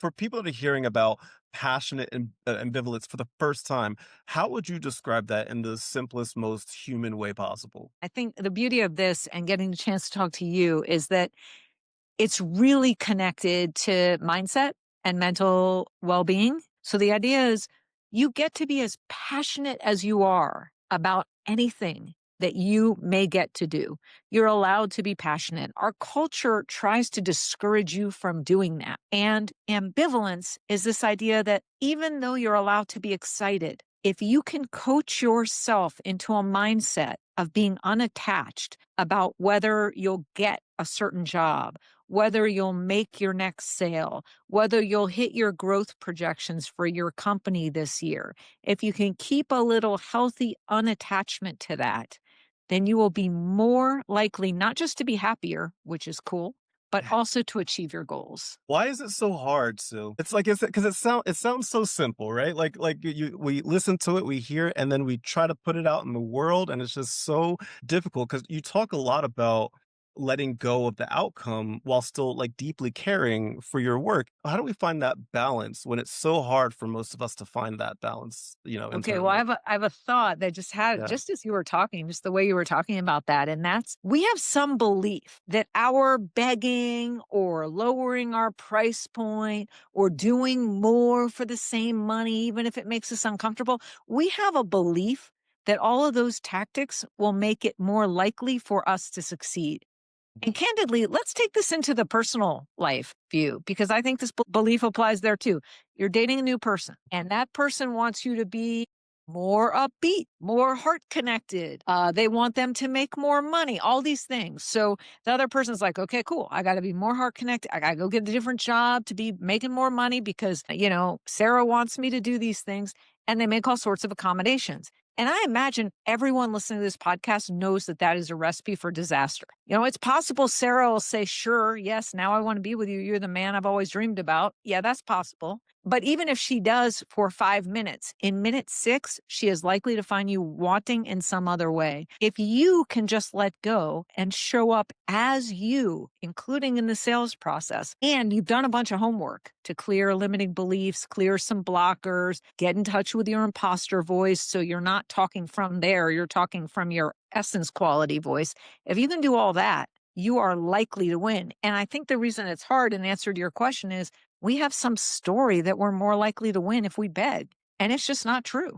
For people that are hearing about passionate ambivalence for the first time, how would you describe that in the simplest, most human way possible? I think the beauty of this and getting the chance to talk to you is that it's really connected to mindset and mental well-being. So the idea is you get to be as passionate as you are about anything that you may get to do. You're allowed to be passionate. Our culture tries to discourage you from doing that. And ambivalence is this idea that even though you're allowed to be excited, if you can coach yourself into a mindset of being unattached about whether you'll get a certain job, whether you'll make your next sale, whether you'll hit your growth projections for your company this year. If you can keep a little healthy unattachment to that, then you will be more likely not just to be happier, which is cool, but also to achieve your goals. Why is it so hard, Sue? It's like it's because it sounds so simple, right? Like we listen to it, we hear it, and then we try to put it out in the world, and it's just so difficult because you talk a lot about letting go of the outcome while still like deeply caring for your work. How do we find that balance when it's so hard for most of us to find that balance, Okay, well, internally? I have a thought that just had Yeah. just as you were talking, just the way you were talking about that, and that's we have some belief that our begging or lowering our price point or doing more for the same money, even if it makes us uncomfortable, we have a belief that all of those tactics will make it more likely for us to succeed. And candidly, let's take this into the personal life view because I think this belief applies there too. You're dating a new person, and that person wants you to be more upbeat, more heart connected. They want them to make more money, all these things. So the other person's like, okay, cool. I got to be more heart connected. I got to go get a different job to be making more money because, Sarah wants me to do these things. And they make all sorts of accommodations. And I imagine everyone listening to this podcast knows that that is a recipe for disaster. It's possible Sarah will say, sure, yes, now I want to be with you. You're the man I've always dreamed about. Yeah, that's possible. But even if she does for 5 minutes, in minute six, she is likely to find you wanting in some other way. If you can just let go and show up as you, including in the sales process, and you've done a bunch of homework to clear limiting beliefs, clear some blockers, get in touch with your imposter voice so you're not talking from there, you're talking from your essence quality voice. If you can do all that, you are likely to win. And I think the reason it's hard in answer to your question is we have some story that we're more likely to win if we beg. And it's just not true.